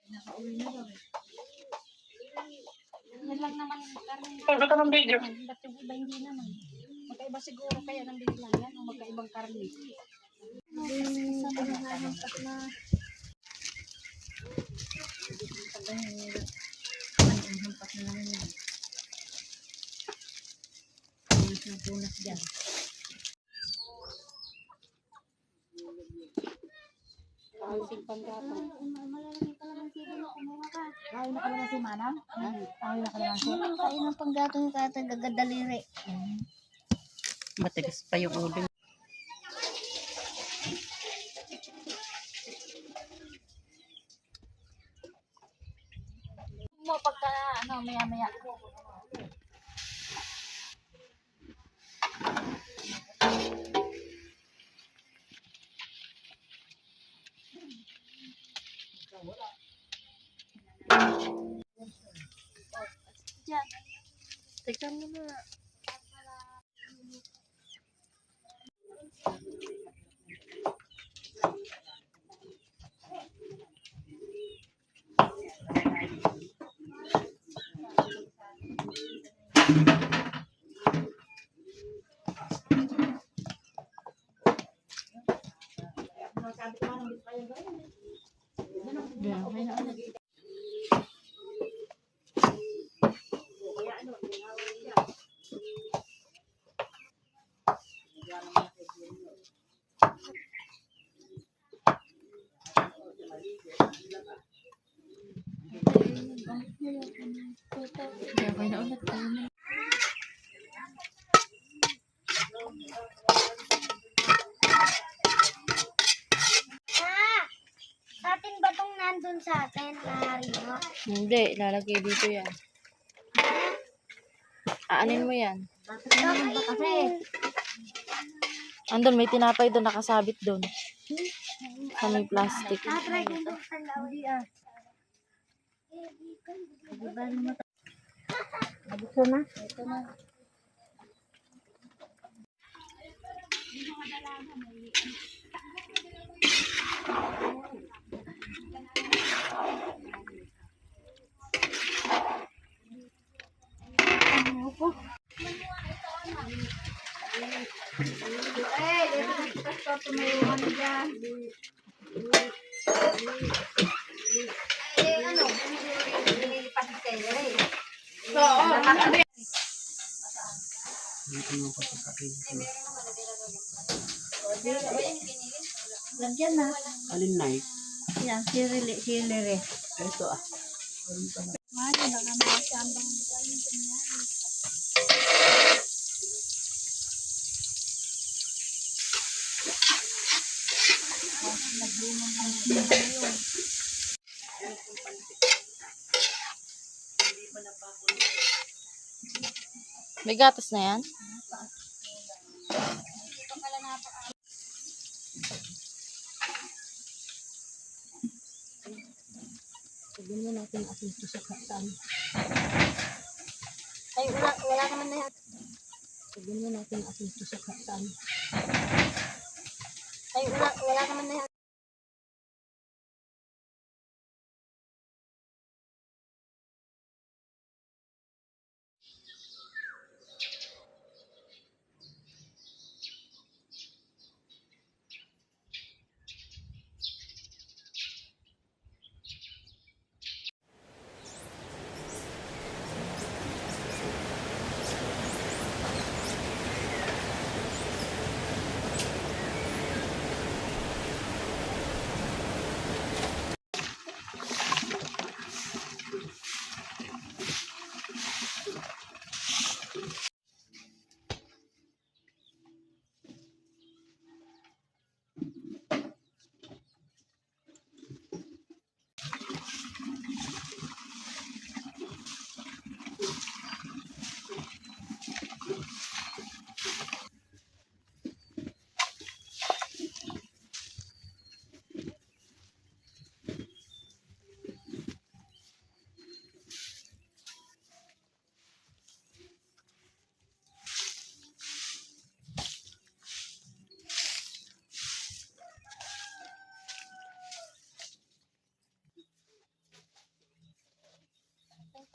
Nakauwi na daw eh. Yan lang naman karne. Pagkata ng video. Ba't yung iba hindi naman? Magkaiba siguro kaya nang biglang yan o magkaibang karne. Sabi na hahampas na. Ang hampas na naman yan. Punas na punas dyan. Kahansing panggatong. Malalaki ka naman sila na kumuha ka. Kain na ka naman si Manang? Kain na ka naman si Kain ng panggatong yung katang gagadaliri. Matigas pa yung ulo. mo pagka maya-maya. Diyan. Tignan mo na. Gawin na ulit tayo na. Atin ba itong nandun sa atin na rino? Hindi, lalagay dito yan. Aanin mo yan. Naman ba kasi? Andun, may tinapay doon, nakasabit doon. Sa may plastic. Try kong buksan na uli ah. Buksan na. Ito na. Lagyan na. Alin na eh? Yan, sirili. Ito ah. Mali, baka makasambang. May gatas na yan? Sabihin mo natin atin ito sa kataan. Ay, wala naman na yan. Sabihin mo natin atin ito sa kataan. Ay, wala naman na yan.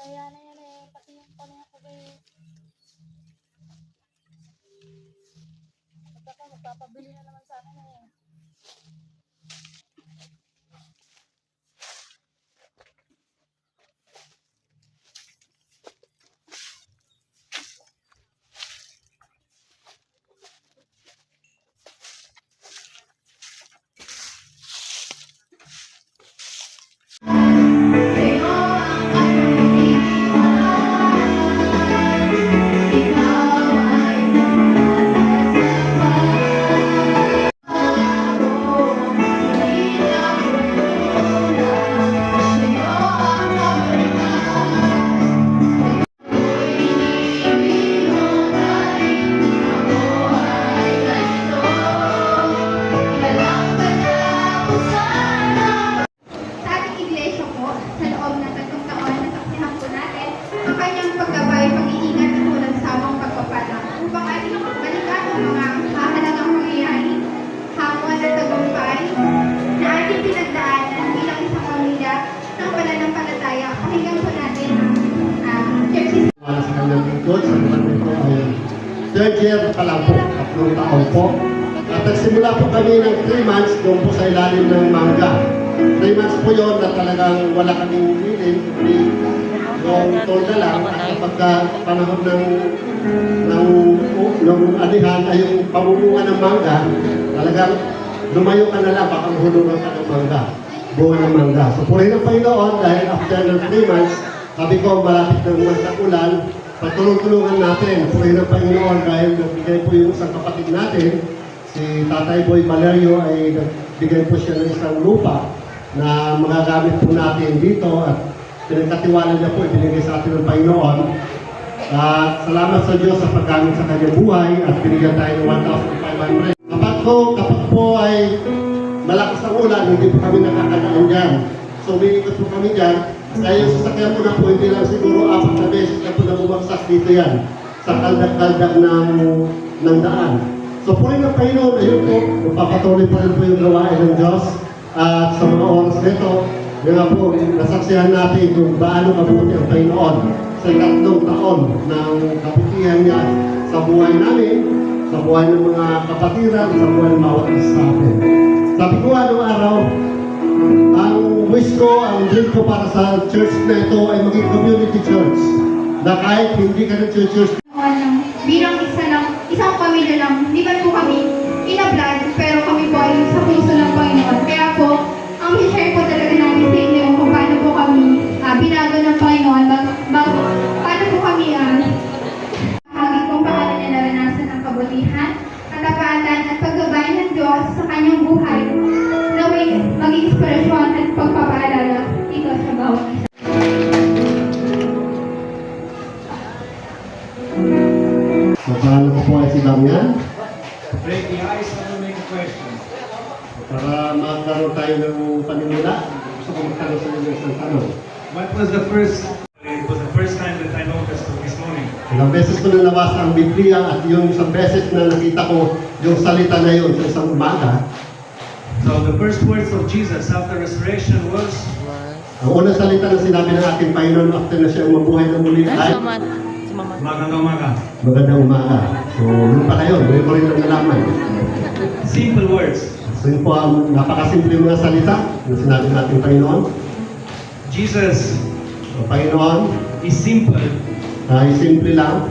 Kaya na yan eh. Pati yung pamilya ko eh. At ako, magpapabili na naman sa akin eh. Sa ating iglesia po, sa loob ng 3 taon na saksihan po natin ang kanyang paggabay, pag-iingat at walang sawang pagpapala upang ating balikan ang mga mahalagang pangyayari, hamon at tagumpay na ating pinagdaanan bilang isang pamilya ng pananampalataya pakinggan po natin ang church Para sa kanyang lingkod, sa naman ito ay third year pa lang po, 3 taon po. At nagsimula po kami ng 3 months doon po sa ilalim ng mangga. 3 months po yun na talagang wala kaming bilin, kundi yung tolda lang. At kapag panahon ng anihan ay yung pamumunga ng mangga, talagang lumayo ka na lang, baka mahulungan ka ng mangga, buwan ng mangga. So purihin ng Panginoon dahil after ng 3 months, sabi ko, malapit ng magkakulan, pagtulong-tulungan natin. Purihin ng Panginoon dahil nagbigay po yung isang kapatid natin, si Tatay Boy Valerio, ay nagbigay po siya ng isang lupa na magagamit po natin dito at pinagkatiwala niya po, ibinigay sa atin ng Panginoon. At salamat sa Diyos sa paggamit sa kanyang buhay at binigyan tayo ng 1,500. Kapag po ay malakas ang ulan, hindi po kami nakakadaan dyan. So, umiikot po kami dyan. Kaya yung sasakyan ko na po, hindi lang siguro 4 na beses na po na bumagsak dito yan sa kaldag-kaldag ng daan. So, po rin ang Panginoon, ayun po, magpapatuloy pa rin po yung gawain ng Diyos. At sa mga oras nito, yun nga po, nasaksihan natin kung paano kabuti ang Panginoon sa 3 taon ng kabutihan niya sa buhay namin, sa buhay ng mga kapatiran, sa buhay ng bawat isa sa atin. Sabi ko anong araw, ang wish ko, ang dream ko para sa church na ito ay maging community church. Na kahit hindi ka ng church, bilang isang pamilya lang, hindi ba po kami in-blood, pero kami po ay sa puso ng Panginoon. Kaya po, ang share po talaga namin sa inyo kung paano po kami binago ng Panginoon, paano po kami hagit kung paano niya naranasan ang kabutihan, katapatan at paggabay ng Diyos sa kanyang buhay, naway maging inspirasyon at pagpapaalala dito sa bawat isa. Mapahala ko po ay si Damian. Break the ice and we'll make a question. Para magkaroon tayo ng panimula, gusto ko magkaroon sa inyo isang tanong. What was the first? It was the first time that I noticed this morning. Ilang beses ko na nabasa ang Biblia at yung isang beses na nakita ko yung salita na yun sa isang umaga. So the first words of Jesus after resurrection was, Ang unang salita na sinabi ng ating Panginoon after na siya mabuhay ng muli ay Magandang umaga. magandang umaga. So, yun pa kayo, hindi ko rin ang nalaman. Simple words. So, yun po ang napakasimple mga salita na sinabi ng ating Panginoon. Jesus Ang Panginoon is simple. ay simple lang,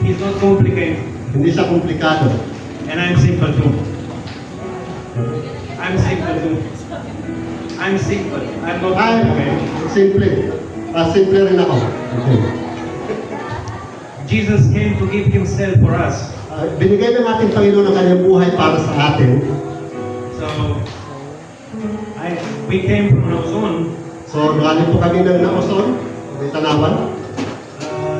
He's not complicated. hindi siya komplikado. And I'm simple too. I'm simple too. I'm simple. I'm not Ay, complicated. simple. Simple rin ako. Okay. Jesus came to give Himself for us. Binigay ng ating Panginoon ang kanyang buhay para sa atin. So we came from Luzon. So, galing po kami ng Naoson, may Tanawan.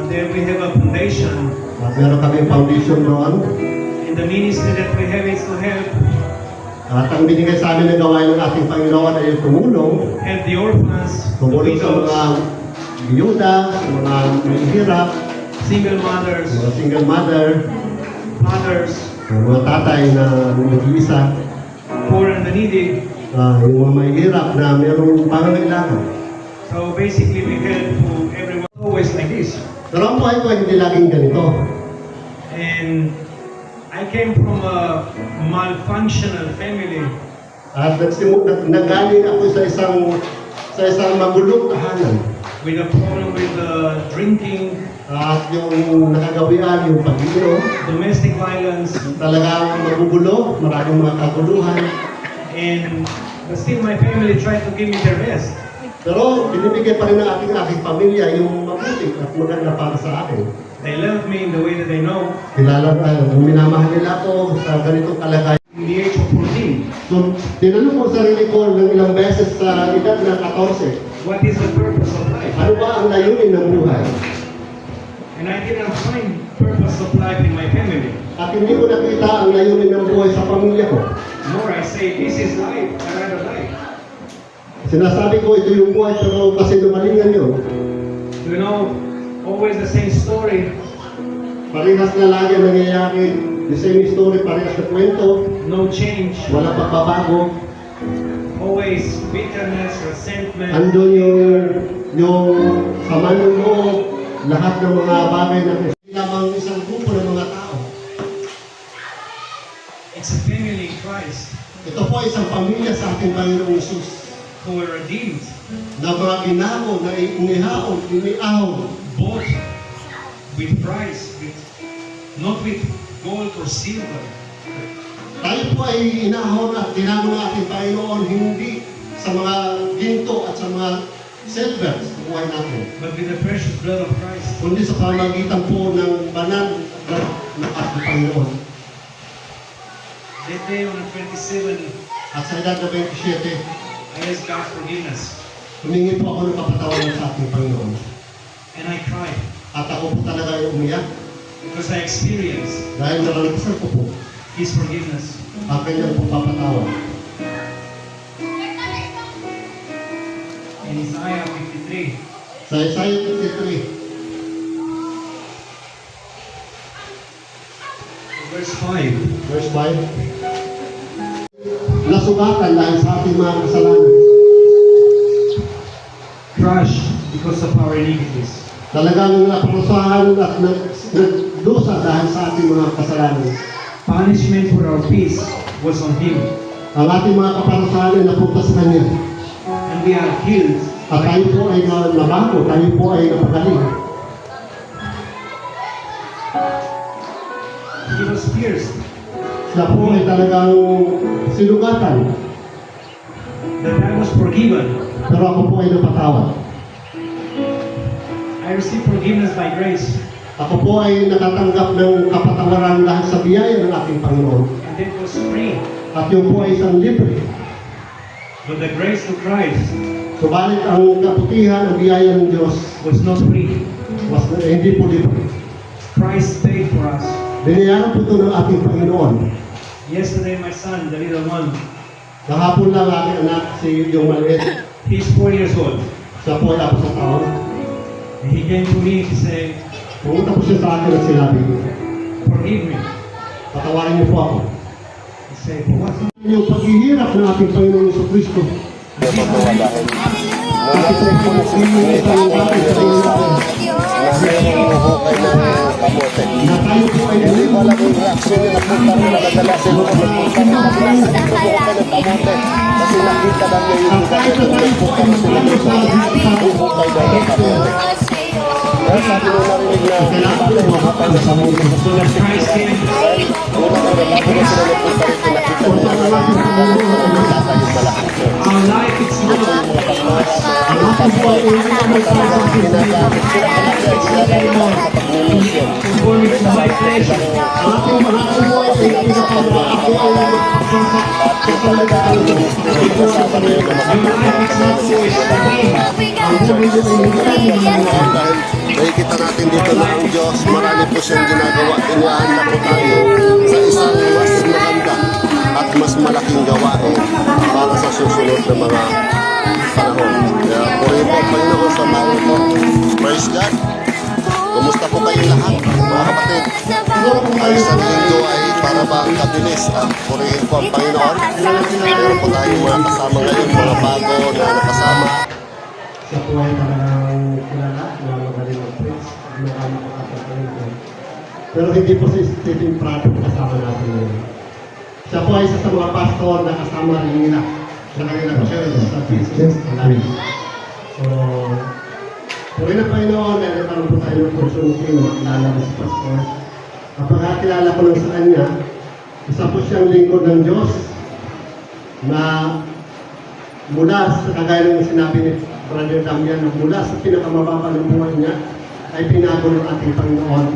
There we have a foundation. Meron kami foundation doon. And the ministry that we have is to help At ang binigay sa amin ng gawain ng ating Panginoon ay tumulong. the orphans, the Tumulong sa widows, mga biyuda, sa mga may hirap, single mothers, mga single mother, fathers, mga tatay na nag-iisa, poor and the needy. yung mga may hirap na mayroong pangangailangan. So basically we help to everyone. So always like this. Pero ang buhay ko ay hindi laging ganito. And I came from a malfunctional family. At nagaling ako sa isang magulong tahanan. With a problem with drinking, At yung nakagawian, yung pag-iinom, domestic violence, talagang magugulo, maraming mga kaguluhan. but still my family tried to give me their best. Pero binibigay pa rin ng aking pamilya yung mabuti at maganda para sa akin. They love me in the way that they know. Kilala minamahal nila ako sa ganitong kalagayan. In the age of 14, So, tinanong ko sarili ko ng ilang beses sa edad na 14, what is the purpose of life? ano ba ang layunin ng buhay? And I didn't find purpose of life in my family. At hindi ko nakita ang layunin ng buhay sa pamilya ko. More I say, this is life, I rather life. Sinasabi ko ito yung buhay pero kasi lumalingan yun. You know, always the same story, Parehas na lagi ang nangyayari. The same story, parehas na kwento. no change, Wala pagbabago. always bitterness, resentment. Andun yung sama ng loob, lahat ng mga bagay na lamang isang grupo ng mga tao. It's a family in Christ Ito po ay isang pamilya sa ating Panginoong Isus who were redeemed, na mga ginamo, na inihaon, iniahon. bought with price, not with gold or silver, Tayo po ay inahon at ginamo ng ating Panginoon hindi sa mga ginto at sa mga silver sa buhay natin, but with the precious blood of Christ. kundi sa pamagitan po ng banal ng ating Panginoon. That day on the 27, At sa edad na 27, I asked God forgiveness, humingi po ako ng kapatawaran sa ating Panginoon. and I cried At ako po talaga ay umiyak because I experienced dahil naranasan ko po His forgiveness. ang kanyang pagpapatawad. In Isaiah 53, Sa Isaiah 53, verse 5, verse 5, nasugatan dahil sa ating mga kasalanan. crushed because of our iniquities. Talagang naparusahan at nagdusa dahil sa ating mga kasalanan. Punishment for our peace was on Him, Ang ating mga kaparusahan ay napunta sa Kanya. and we are healed. At tayo po ay nabago, tayo po ay napagaling. He was pierced Siya po ay talagang sinugatan, that I was forgiven. pero ako po ay napatawad. I received forgiveness by grace, Ako po ay nakatanggap ng kapatawaran dahil sa biyaya ng ating Panginoon. and it was free. At yun po ay isang libre. But the grace of Christ Subalit ang kaputihan, ang biyaya ng Diyos, was not free. hindi po libre. Christ paid for us. Binayaran po ito ng ating Panginoon. Yesterday, my son, the little one, Kahapon lang aking anak, si yung maliit, he's 4 years old. siya po ay 4 taon. And he came to me to say, Pumunta po siya sa akin at sinabi, forgive me. patawarin niyo po ako. I say, for what? Yung paghihirap ng ating Panginoon Jesucristo. Bakit po pinagsimulan ng bakit sa inyo natin? Na tayo po ay at kahit na tayo po ay magkano sa Christ came, our life is not conforming to my pleasure. Your life is not always free. Nakikita natin dito na ang Diyos, marami po siyang ginagawa. Iniaan po tayo sa isang mas maganda at mas malaking gawain para sa susunod na mga panahon. Kaya purihin po ang Panginoon sa mga ito. Praise God! Kumusta po kayo lahat, mga kapatid? Ang isang linggo ay para bang kabilis at purihin po ang Panginoon. Meron po tayong mga kasama ngayon, mga bago na nakasama. Siya po ay talagang kilala na magaling marami po katatangin. Pero hindi po si Stephen Pratt kasama natin ngayon. Siya po ay isa sa mga pastor na kasama rin nila sa kanilang church sa Jesus Alliance. So, puri ng Panginoon, dahil nagkaroon po tayo ng opportunity na makilala mo si pastor. Kapag kilala ko lang sa kanya, isa po siyang lingkod ng Diyos na mula sa kagaya ng sinabi ni Brother Damian, na mula sa pinakamababa ng buhay niya ay pinago ng ating Panginoon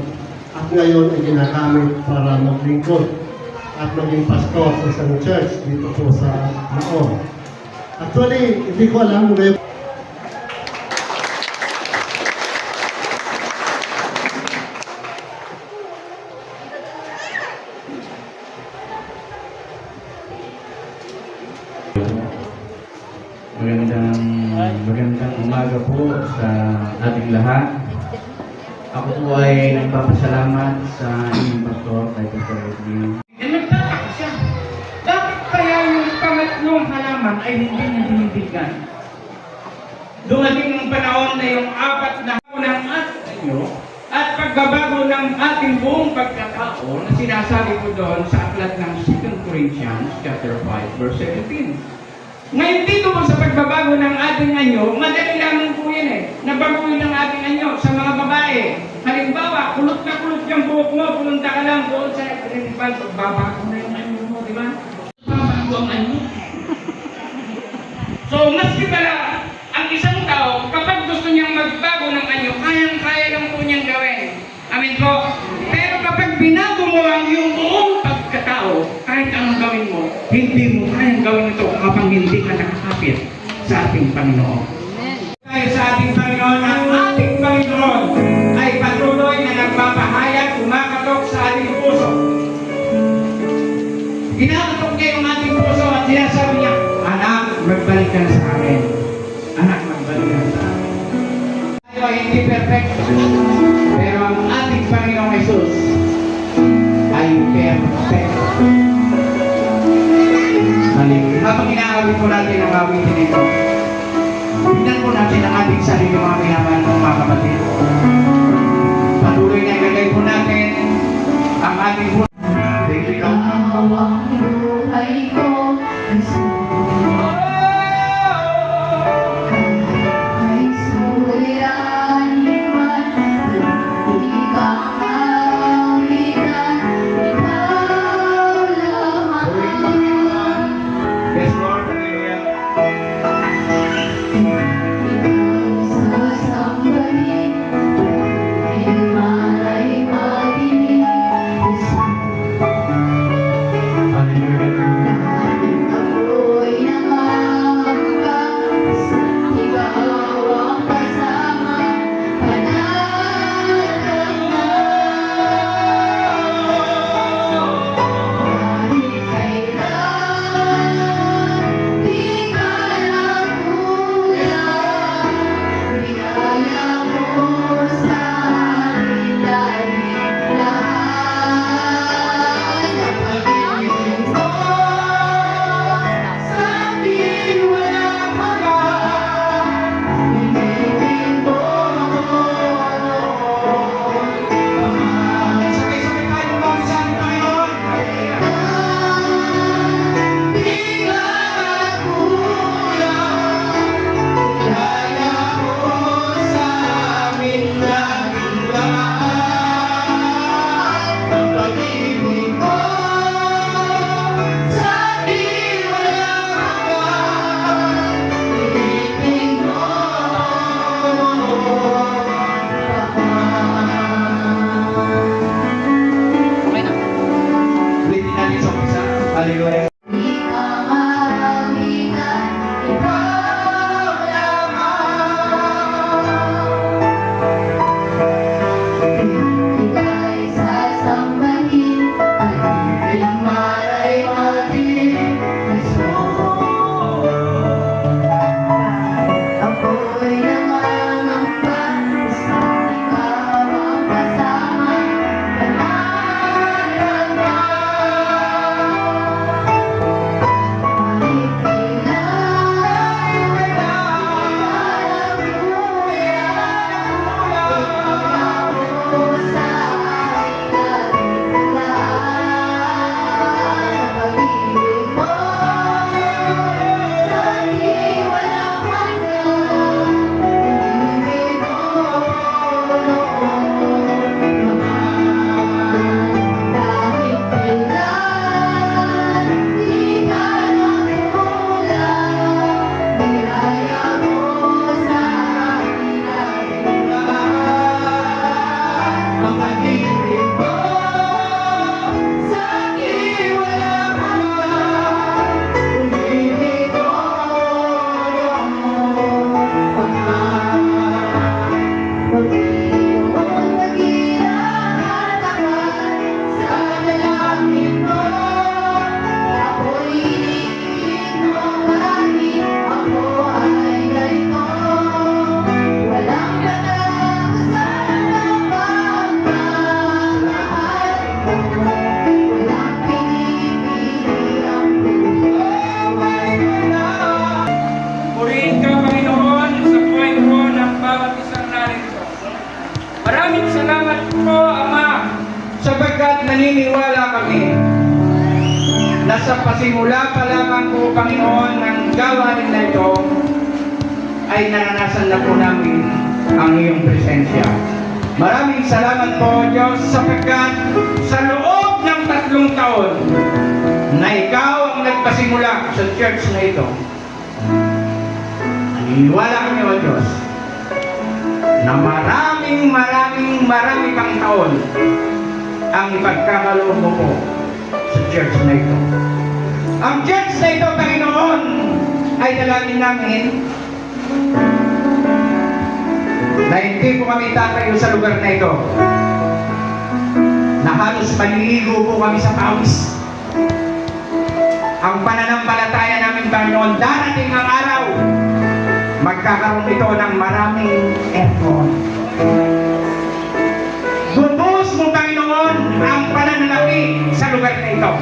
at ngayon ay ginagamit para maglingkod at maging pastor sa isang church dito po sa Maor. Actually, hindi ko alam ngayon. Magandang umaga po sa ating lahat. Ako po ay nagpapasalamat sa inyong pastor, kay Pastor Edwin. Nagtataka siya. Bakit kaya yung pangatlong halaman ay hindi niya binibigyan? Dumating ng panahon na yung apat na ng atinyo at pagbabago ng ating buong pagkatao na sinasabi ko doon sa aklat ng 2 Corinthians chapter 5 verse 17. Ngayon dito po sa pagbabago ng ating anyo, madali lamang po yan eh. Nabaguhin ng ating anyo sa mga babae. Halimbawa, kulot na kulot yung buhok mo, pumunta ka lang doon sa principal, babago na yung anyo mo, di ba? Babago ang anyo. So, maski pala, ang isang tao, kapag gusto niyang magbago ng anyo, kayang-kaya lang po niyang gawin. Amin po. Pero kapag binago mo ang iyong buong pagkatao, kahit anong gawin mo, hindi mo kayang gawin ito kapag hindi ka nakakapit sa ating Panginoon. Kaya sa ating Panginoon, ang ating Panginoon ay patuloy na nagpapahayag, kumakatok sa ating puso. Kinakatok niya yung ating puso at sinasabi niya, anak, magbalik ka na sa akin. Anak, magbalik ka na sa akin. Tayo ay hindi perfect, pero ang ating Panginoong Jesus ay perfect. Habang inaawit po natin ang awitin ito, tignan po natin ang ating sarili mga minamahal ng mga kapatid. Patuloy na ilagay po natin ang ating buhay. Ang buhay ko ay suliranin man, hindi ka kawitan, ikaw lamang. Yes, Lord. Hallelujah. Sasambahin, ay malay madinig, Hallelujah. salamat po, Ama, sapagkat naniniwala kami na sa pasimula pa lamang po, Panginoon, ng gawain na ito, ay naranasan na po namin ang iyong presensya. Maraming salamat po, Diyos, sapagkat sa loob ng 3 taon na ikaw ang nagpasimula sa church na ito, naniniwala kami, O Diyos, na marami pang taon ang ipagkakaloob mo po sa church na ito. Ang church na ito, Panginoon, ay dalangin namin na hindi po kami tatayo sa lugar na ito, na halos maliligo po kami sa pawis. Ang pananampalataya namin, Panginoon, darating ang araw, magkakaroon ito ng maraming effort. Bubuhos mo, Panginoon, ang pananalapi sa lugar na ito.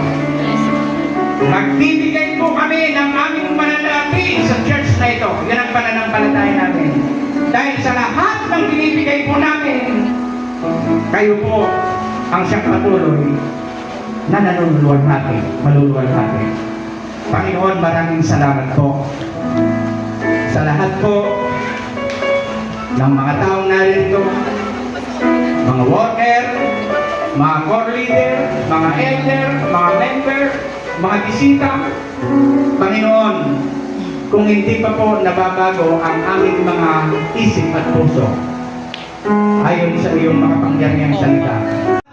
Magbibigay po kami ng aming pananalapi sa church na ito. Yan ang pananampalataya namin. Dahil sa lahat ng binibigay po namin, kayo po ang siyang patuloy na maluluwalhati. Panginoon, maraming salamat po sa lahat po ng mga taong narito, mga worker, mga core leader, mga elder, mga member, mga bisita. Panginoon, kung hindi pa po nababago ang aming mga isip at puso ayon sa iyong makapangyarihang salita,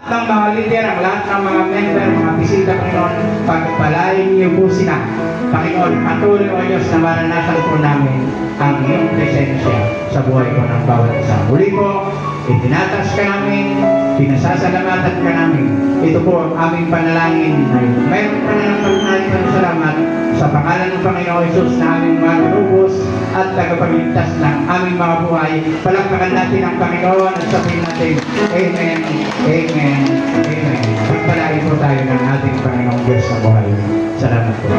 ng mga leader, ang lahat ng mga member, mga bisita, Panginoon, pagpalain niyo po sila. Panginoon, patuloy, O Diyos, na maranasan po namin ang iyong presensya sa buhay ko ng bawat isa. Muli po, itinatas ka namin, pinasasalamatan ka namin. Ito po ang aming panalangin. Mayroon pa na ng salamat sa pangalan ng Panginoon Jesus na aming manunubos at tagapagligtas ng aming mga buhay. Palakpakan natin ang Panginoon at sabihin natin, Amen, Amen, Amen. Pagpalain po tayo ng ating Panginoong Diyos sa buhay. Salamat po.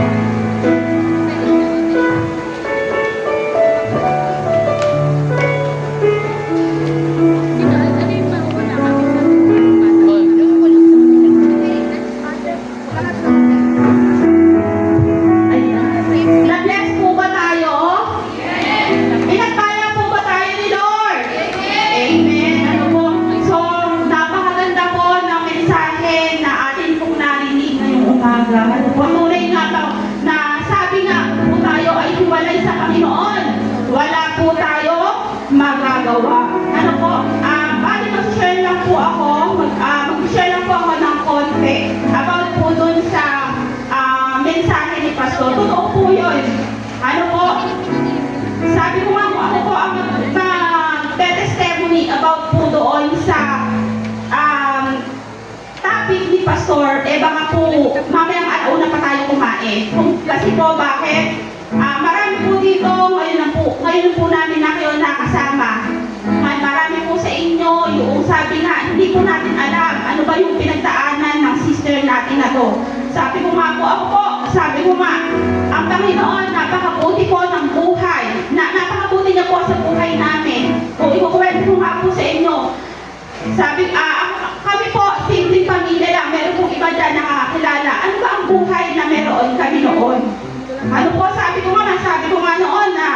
Na-bless po ba tayo? Pinagpala po ba tayo ni Lord? Amen. Ano po? So, napakaganda po ng mensahe na atin pong narinig ngayong umaga. Ano po? Tunay nga ba na sabi nga po tayo ay hiwalay sa Panginoon. Wala po tayo magagawa. Ano po? Bali mag-share lang po ako. Mag-share lang po ako ng konti about po dun sa mensahe ni Pastor. Totoo po yun. Ano po? Sabi ko nga po, ako po ang testimony about po doon sa topic ni Pastor. Baka po, mamayang alauna pa tayo kumain. Kasi po, bakit? Marami po dito, ngayon po namin na kayo nakasama. Marami po sa inyo, yung sabi nga, hindi po natin alam ano ba yung pinagdaanan ng sister natin na to. Sabi ko nga po, ang Panginoon, napakabuti po ng buhay. Napakabuti niya po sa buhay namin. Kung ikukwento ko nga po sa inyo, sabi, kami po, simpleng pamilya lang, meron pong iba dyan nakakilala. Ano ba ang buhay na meron kami noon? Ano po, sabi ko nga noon na,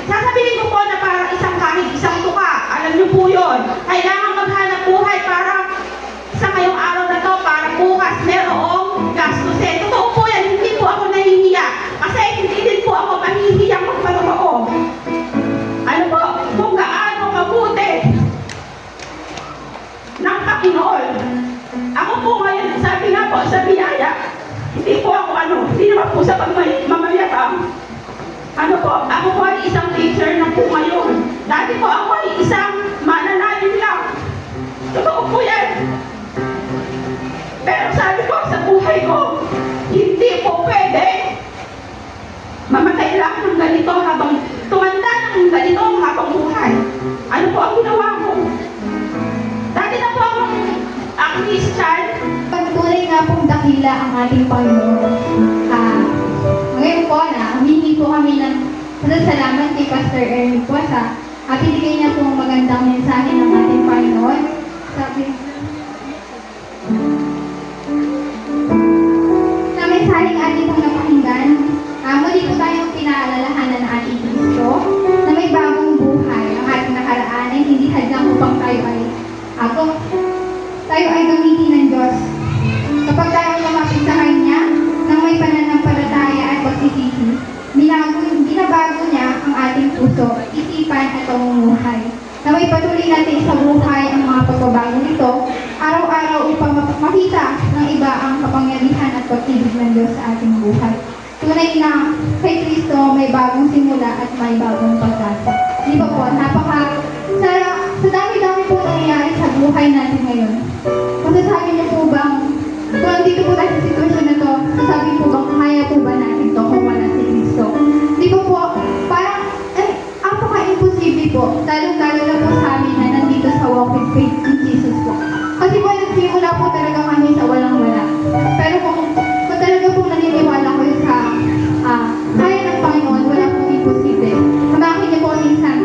sasabihin ko po na parang isang kahig, isang tuka. Alam niyo po yun. Kailangan maghanap buhay para sa ngayong araw na to, para bukas merong gastusin. Totoo po yan, hindi po ako nahihiya. Kasi hindi din po ako mahihiyang magpatotoo. Ano po, kung gaano mabuti ng Panginoon. Ako po ngayon, sabi nga po sa biyaya, hindi po ako hindi naman po sa pagmamayabang. Ano po, ako po ay isang teacher na po ngayon. Dati po ako ay isang mananalim lang. Totoo po yan. Pero sabi ko sa buhay ko, hindi po pwede mamatay lang ng ganito habang tumanda ng ganito habang buhay. Ano po ang ginawa ko? Dati na po akong Christian. Pagtunay nga pong dakila ang ating Panginoon. Ngayon po humingi po kami ng salamat kay Pastor Erwin po sa Binigay niya po ang magandang mensahe ng ating Panginoon. Sabi, sa mensaheng ating pong napakinggan, muli po tayong pinaalalahanan ng ating Kristo na may bagong buhay. Ang ating nakaraan ay hindi hadlang upang tayo ay gamitin ng Diyos. Kapag tayo lumapit sa Kanya nang may pananampalataya at pagsisisi, binabago niya ang ating puso, isipan at pamumuhay. Na may patuloy natin sa buhay ang mga pagbabago nito, araw-araw upang makita ng iba ang kapangyarihan at pag-ibig ng Diyos sa ating buhay. Tunay na kay Kristo may bagong simula at may bagong pagkasa. Di ba po, sa dami-dami po nangyayari sa buhay natin ngayon. Masasabi niyo po bang, kung andito po tayo sa sitwasyon na to, sasabi po bang kaya po ba natin to kung wala si Kristo? Di ba po, parang, apaka-imposible po, lalo-lalo na po sa amin na nandito sa walk with faith in Jesus po. Kasi po, nagsimula po talaga kami sa walang-wala. Pero kung talaga po naniniwala ko sa kaya ng Panginoon, wala pong imposible. Bakit niyo po minsan,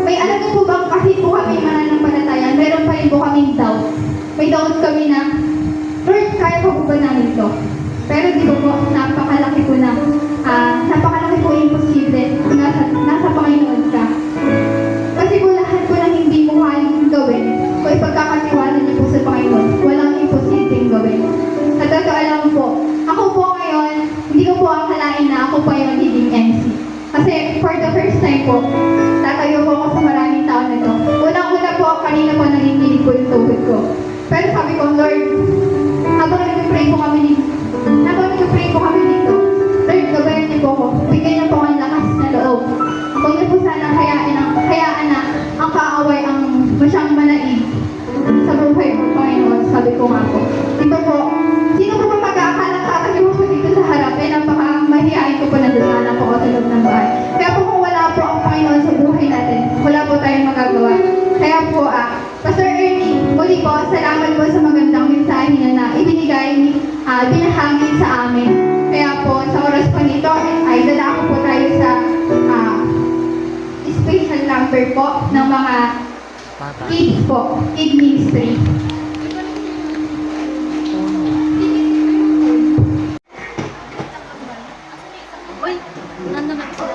may alam niyo po bang kahit po kami mananampalataya, meron pa rin po kaming doubt. May doubt kami na, Lord, kaya pa po ba namin ito? Pero di ba po, napakalaki po imposible, nasa Panginoon ka. Kasi po lahat po ng hindi mo kayang gawin, kung ipagkakatiwala niyo po sa Panginoon, walang imposibleng gawin. At totoo alam po, ako po ngayon, hindi ko po akalain na ako po ay magiging MC. Kasi for the first time po, tatayo po ako sa maraming taon na ito. Unang-una po, kanina po nanginginig po yung tuhod ko. Pero sabi ko, Lord, habang nag-pray po kami dito, Lord, gabayan niyo po ako. Bigyan niyo po ang lakas na loob. Huwag niyo po sana hayaan na ang kaaway ang masyang manaig sa buhay mo, Panginoon. Sabi ko nga po. Dito po, sino po ba mag-aakalang tatayo ko dito sa harap? Napaka-mahihain ko po na dalanan po ako sa loob ng bahay. Kaya po kung wala po ang Panginoon sa buhay natin, wala po tayong magagawa. Kaya po, Pastor Ernie, muli po, salamat po sa magandang mensahe na binahagi sa amin. Kaya po, sa oras po nito, ay dadako po tayo sa special number po ng mga kids po, kid ministry. Uy, nandun na po.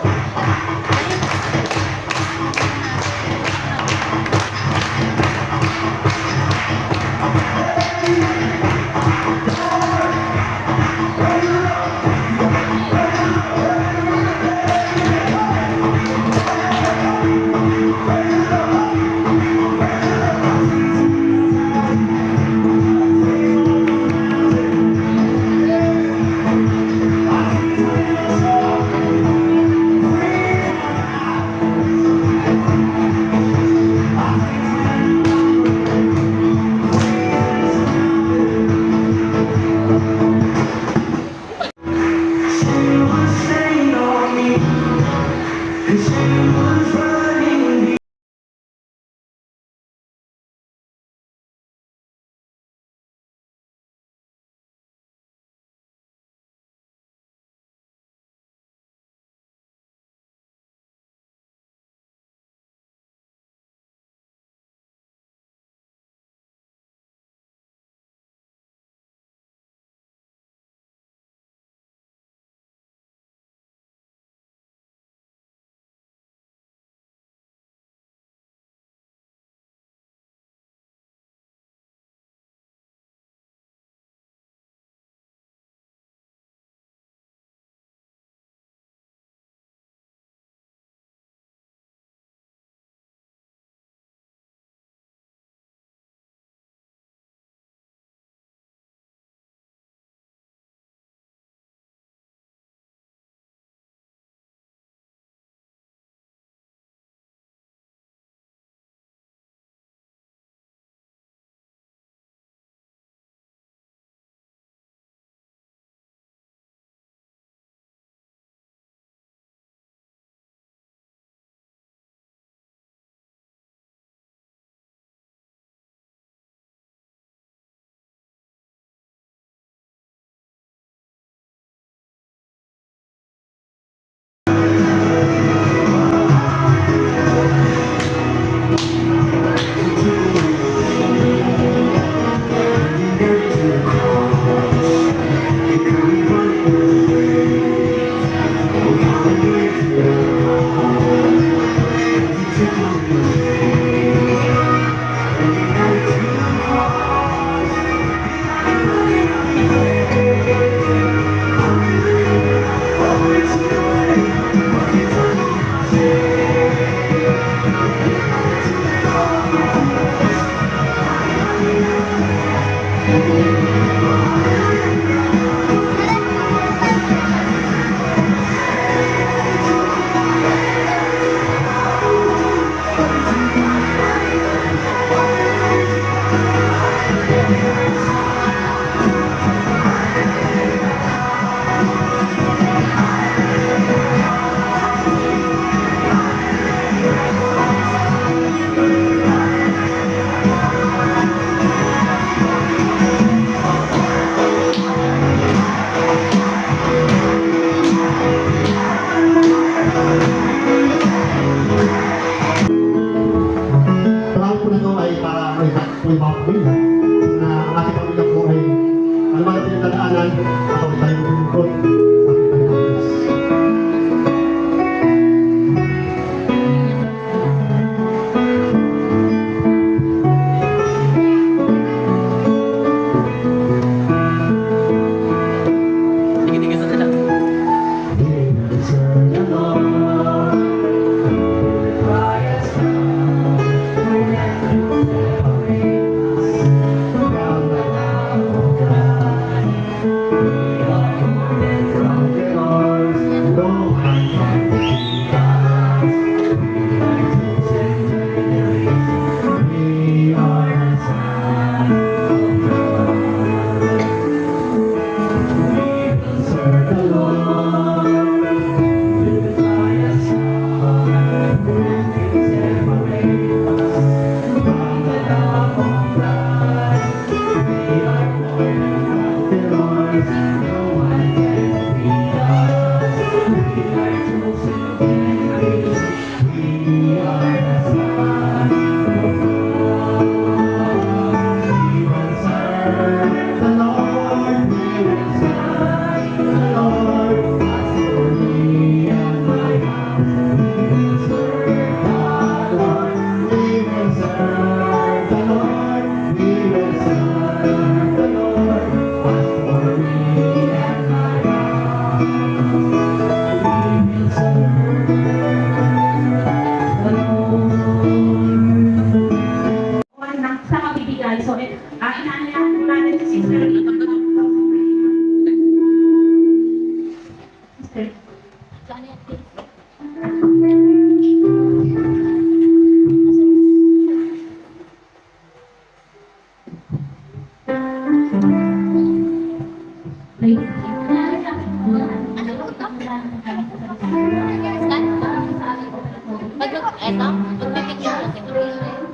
Eto, magpipicture natin.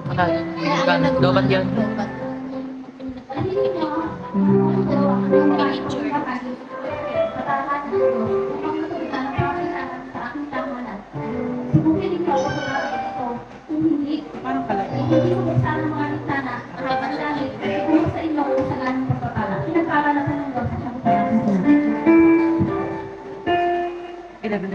Magkano? Lobat yun. Parang kalaki. Eleven.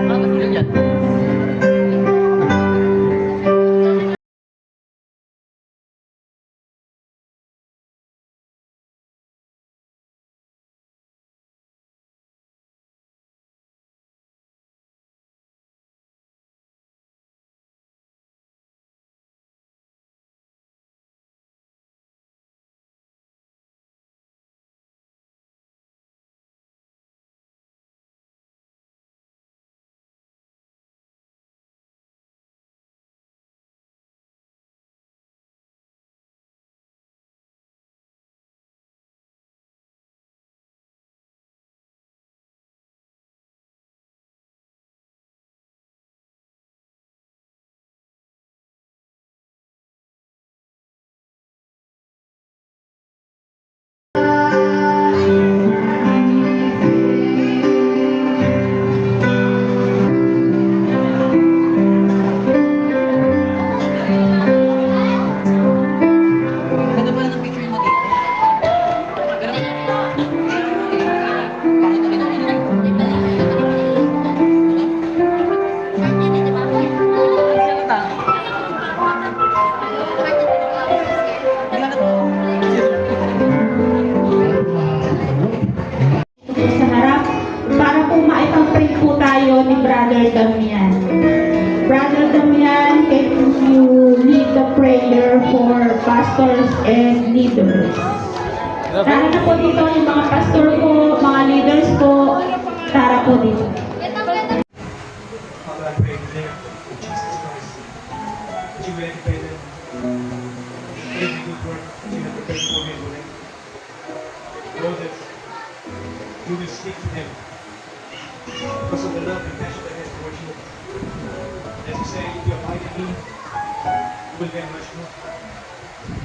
Ano ba sila dyan? Ganda pala ng picture mo dito. Sa harap para po maipag-pray po tayo ni Brother Damian. Brother Damian, can you lead the prayer for pastors and leaders? Tara na po dito yung mga pastor po, mga leaders po. Tara po dito. Father, I pray in the name of Jesus Christ that you will educate them. Every good work that you have prepared for me, Lord. Lord, that you will speak to them because of the love and passion that I have towards you. As you say, if you abide in me, you will get much more.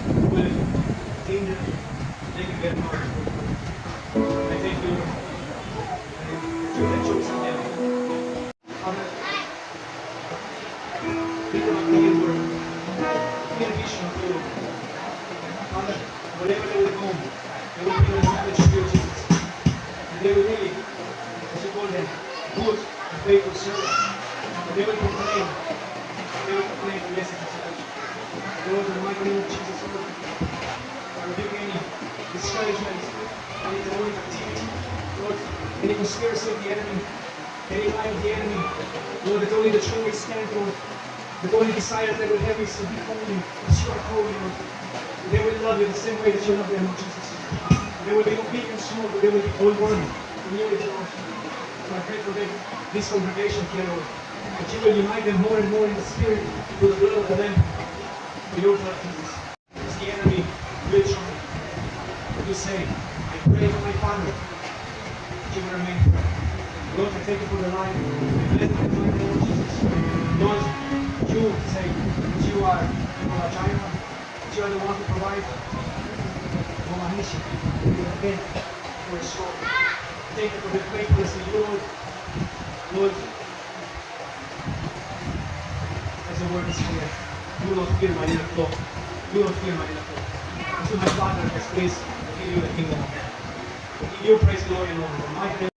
You will attain them, they can get more. I thank you, Lord, that you have chosen them. Father, give them a clear word, clear vision of you. Father, wherever they will go, they will be knowledge of you, Jesus. And they will really, as you call them, good and faithful servants. And they will proclaim the message of salvation. Lord, in the mighty name of Jesus, Lord, I rebuke any discouragement, any demonic activity, Lord, any conspiracy of the enemy, any lie of the enemy, Lord, that only the true way stand, Lord. The only desire that they will have is to be holy, as you are holy, Lord. And they will love you the same way that you love them, Lord Jesus. And they will be no big and small, but they will be all one in unity, Lord. So I pray for this congregation here, Lord, that you will unite them more and more in the Spirit through the blood of the Lamb, with your blood, Jesus. As the enemy will try to say, I pray for my Father, that you will remain forever. Lord, I thank you for the life. I bless you for the Lord Jesus. Lord, you say that you are Jehovah Jireh, that you are the one who provides for my mission. Again, for a soul. Thank you for the faithfulness of you, Lord. Lord, as the word is clear, do not fear my little flock. Do not fear my little flock. Until my Father has placed, I give you the kingdom of heaven. I give you praise, glory, and honor.